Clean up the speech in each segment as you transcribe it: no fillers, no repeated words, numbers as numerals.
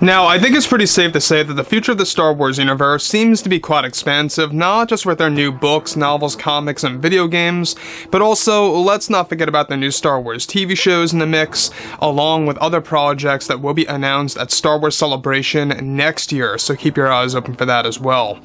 Now, I think it's pretty safe to say that the future of the Star Wars universe seems to be quite expansive, not just with their new books, novels, comics, and video games, but also, let's not forget about the new Star Wars TV shows in the mix, along with other projects that will be announced at Star Wars Celebration next year, so keep your eyes open for that as well.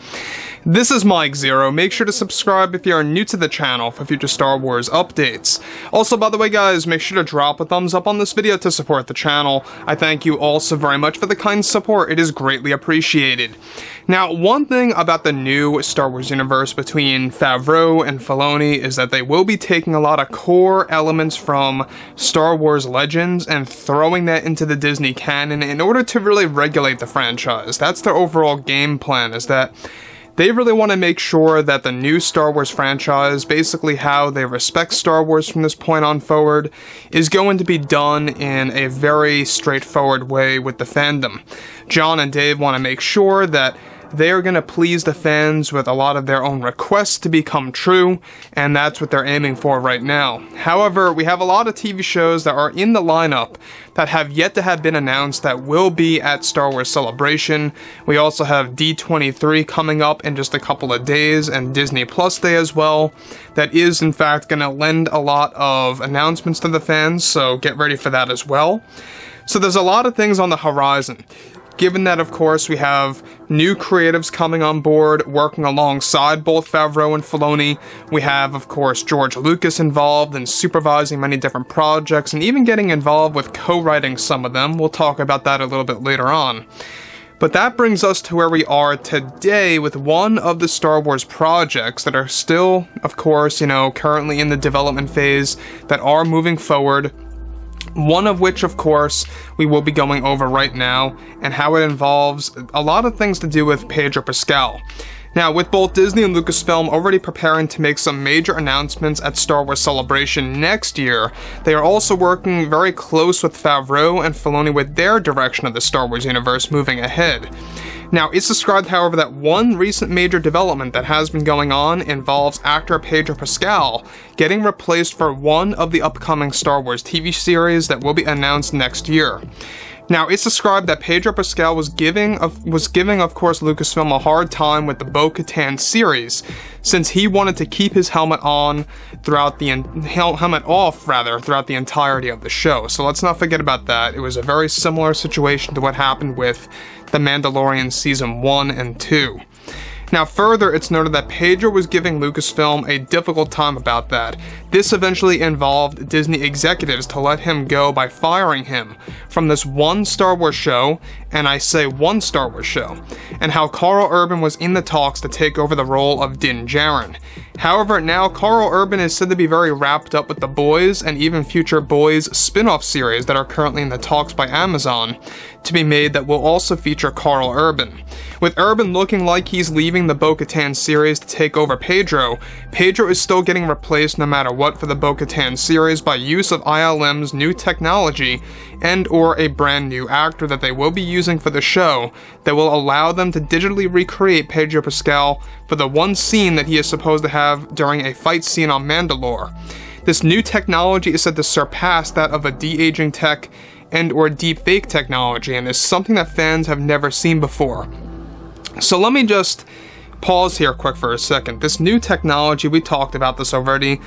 This is Mike Zero. Make sure to subscribe if you are new to the channel for future Star Wars updates. Also, by the way guys, make sure to drop a thumbs up on this video to support the channel. I thank you all so very much for the kind support. It is greatly appreciated. Now, one thing about the new Star Wars universe between Favreau and Filoni is that they will be taking a lot of core elements from Star Wars Legends and throwing that into the Disney canon in order to really regulate the franchise. That's their overall game plan, is that they really want to make sure that the new Star Wars franchise, basically how they respect Star Wars from this point on forward, is going to be done in a very straightforward way with the fandom. John and Dave want to make sure that they are going to please the fans with a lot of their own requests to become true, and that's what they're aiming for right now. However, we have a lot of TV shows that are in the lineup that have yet to have been announced that will be at Star Wars Celebration. We also have D23 coming up in just a couple of days, and Disney Plus Day as well. That is, in fact, going to lend a lot of announcements to the fans, so get ready for that as well. So there's a lot of things on the horizon. Given that, of course, we have new creatives coming on board, working alongside both Favreau and Filoni. We have, of course, George Lucas involved in supervising many different projects and even getting involved with co-writing some of them. We'll talk about that a little bit later on. But that brings us to where we are today with one of the Star Wars projects that are still, of course, currently in the development phase, that are moving forward. One of which, of course, we will be going over right now, and how it involves a lot of things to do with Pedro Pascal. Now, with both Disney and Lucasfilm already preparing to make some major announcements at Star Wars Celebration next year, they are also working very close with Favreau and Filoni with their direction of the Star Wars universe moving ahead. Now, it's described, however, that one recent major development that has been going on involves actor Pedro Pascal getting replaced for one of the upcoming Star Wars TV series that will be announced next year. Now, it's described that Pedro Pascal was giving, of course, Lucasfilm a hard time with the Boca Tan series, since he wanted to keep his helmet on throughout the throughout the entirety of the show. So let's not forget about that. It was a very similar situation to what happened with The Mandalorian Season 1 and 2. Now, further, it's noted that Pedro was giving Lucasfilm a difficult time about that. This eventually involved Disney executives to let him go by firing him from this one Star Wars show, and I say one Star Wars show, and how Karl Urban was in the talks to take over the role of Din Djarin. However, now Karl Urban is said to be very wrapped up with The Boys and even future Boys spin-off series that are currently in the talks by Amazon to be made that will also feature Karl Urban. With Urban looking like he's leaving the Boca Tan series to take over Pedro, Pedro is still getting replaced no matter what for the Boca Tan series by use of ILM's new technology and or a brand new actor that they will be using for the show that will allow them to digitally recreate Pedro Pascal for the one scene that he is supposed to have during a fight scene on Mandalore. This new technology is said to surpass that of a de-aging tech and or deepfake technology, and is something that fans have never seen before. So let me just pause here quick for a second. This new technology, we talked about this already.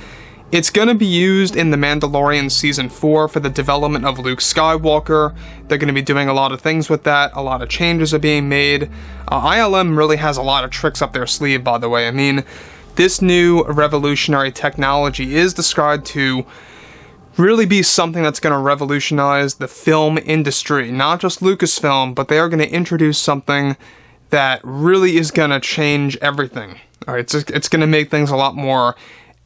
It's going to be used in The Mandalorian Season 4 for the development of Luke Skywalker. They're going to be doing a lot of things with that. A lot of changes are being made. ILM really has a lot of tricks up their sleeve, by the way. I mean, this new revolutionary technology is described to really be something that's going to revolutionize the film industry. Not just Lucasfilm, but they are going to introduce something that really is going to change everything. Alright, it's going to make things a lot more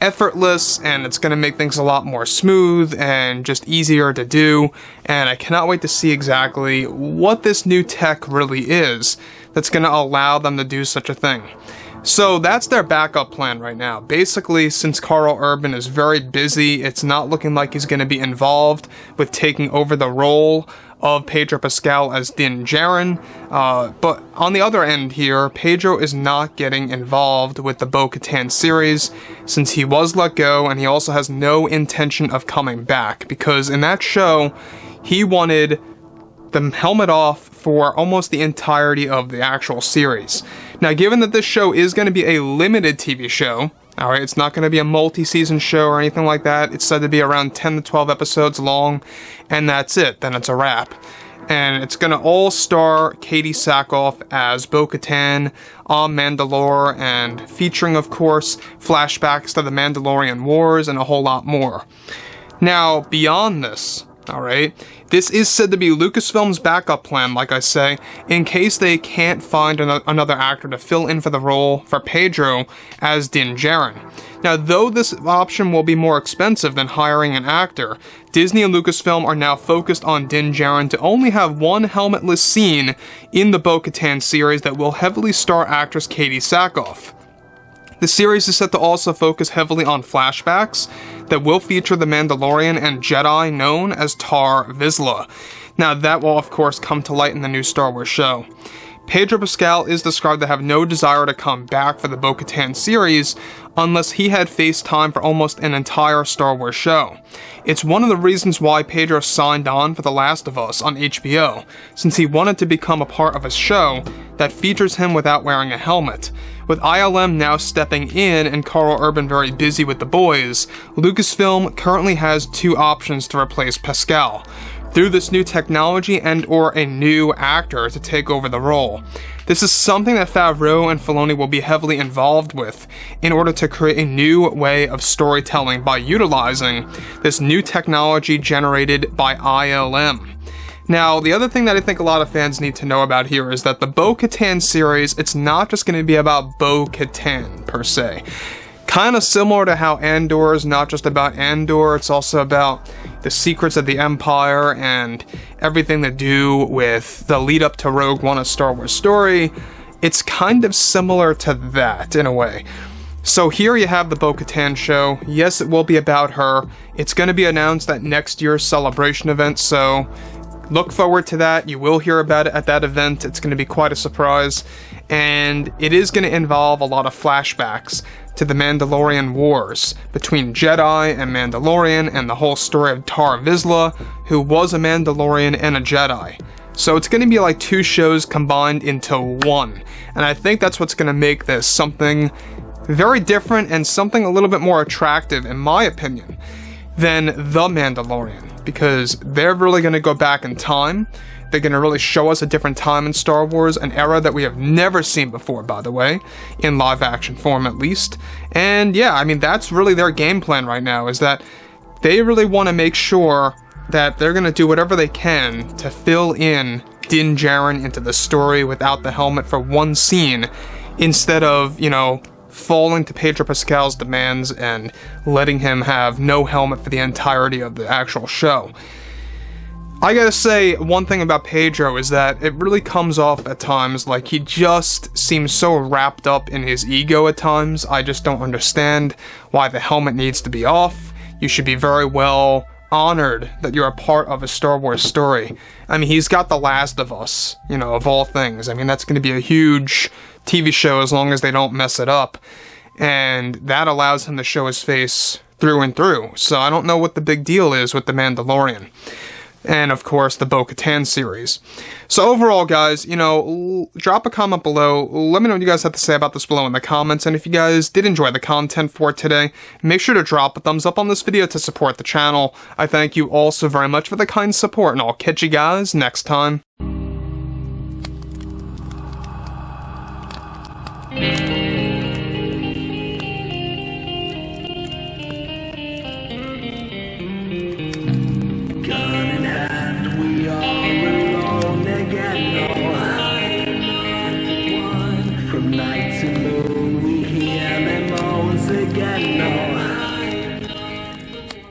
effortless, and it's going to make things a lot more smooth and just easier to do, and I cannot wait to see exactly what this new tech really is that's going to allow them to do such a thing. So that's their backup plan right now. Basically, since Karl Urban is very busy, it's not looking like he's going to be involved with taking over the role of Pedro Pascal as Din Djarin, but on the other end here, Pedro is not getting involved with the Boca Tan series since he was let go, and he also has no intention of coming back, because in that show, he wanted the helmet off for almost the entirety of the actual series. Now, given that this show is going to be a limited TV show, alright, it's not going to be a multi-season show or anything like that. It's said to be around 10 to 12 episodes long, and that's it. Then it's a wrap. And it's going to all star Katee Sackhoff as Boca Tan on Mandalore, and featuring, of course, flashbacks to the Mandalorian Wars and a whole lot more. Now, beyond this, alright, this is said to be Lucasfilm's backup plan, like I say, in case they can't find another actor to fill in for the role for Pedro as Din Djarin. Now, though this option will be more expensive than hiring an actor, Disney and Lucasfilm are now focused on Din Djarin to only have one helmetless scene in the Boca Tan series that will heavily star actress Katee Sackhoff. The series is set to also focus heavily on flashbacks that will feature the Mandalorian and Jedi known as Tar Vizsla. Now, that will of course come to light in the new Star Wars show. Pedro Pascal is described to have no desire to come back for the Boca Tan series unless he had faced time for almost an entire Star Wars show. It's one of the reasons why Pedro signed on for The Last of Us on HBO, since he wanted to become a part of a show that features him without wearing a helmet. With ILM now stepping in and Karl Urban very busy with the boys, Lucasfilm currently has two options to replace Pascal, through this new technology and or a new actor to take over the role. This is something that Favreau and Filoni will be heavily involved with in order to create a new way of storytelling by utilizing this new technology generated by ILM. Now, the other thing that I think a lot of fans need to know about here is that the Boca Tan series, it's not just going to be about Boca Tan per se. Kind of similar to how Andor is not just about Andor, it's also about the secrets of the Empire and everything to do with the lead up to Rogue One, a Star Wars story. It's kind of similar to that in a way. So here you have the Boca Tan show. Yes, it will be about her. It's going to be announced at next year's Celebration event, so look forward to that. You will hear about it at that event. It's going to be quite a surprise. And it is going to involve a lot of flashbacks to the Mandalorian Wars between Jedi and Mandalorian and the whole story of Tar Vizsla, who was a Mandalorian and a Jedi. So it's going to be like two shows combined into one. And I think that's what's going to make this something very different and something a little bit more attractive, in my opinion, than The Mandalorian, because they're really going to go back in time. They're going to really show us a different time in Star Wars, an era that we have never seen before, by the way, in live action form at least. And yeah, I mean, that's really their game plan right now, is that they really want to make sure that they're going to do whatever they can to fill in Din Djarin into the story without the helmet for one scene, instead of, you know, falling to Pedro Pascal's demands and letting him have no helmet for the entirety of the actual show. I gotta say, one thing about Pedro is that it really comes off at times like he just seems so wrapped up in his ego at times. I just don't understand why the helmet needs to be off. You should be very well honored that you're a part of a Star Wars story. I mean, he's got The Last of Us, you know, of all things. I mean, that's going to be a huge TV show as long as they don't mess it up. And that allows him to show his face through and through. So I don't know what the big deal is with The Mandalorian. And of course, the Boca Tan series. So overall, guys, you know, drop a comment below. Let me know what you guys have to say about this below in the comments. And if you guys did enjoy the content for today, make sure to drop a thumbs up on this video to support the channel. I thank you all so very much for the kind support, and I'll catch you guys next time.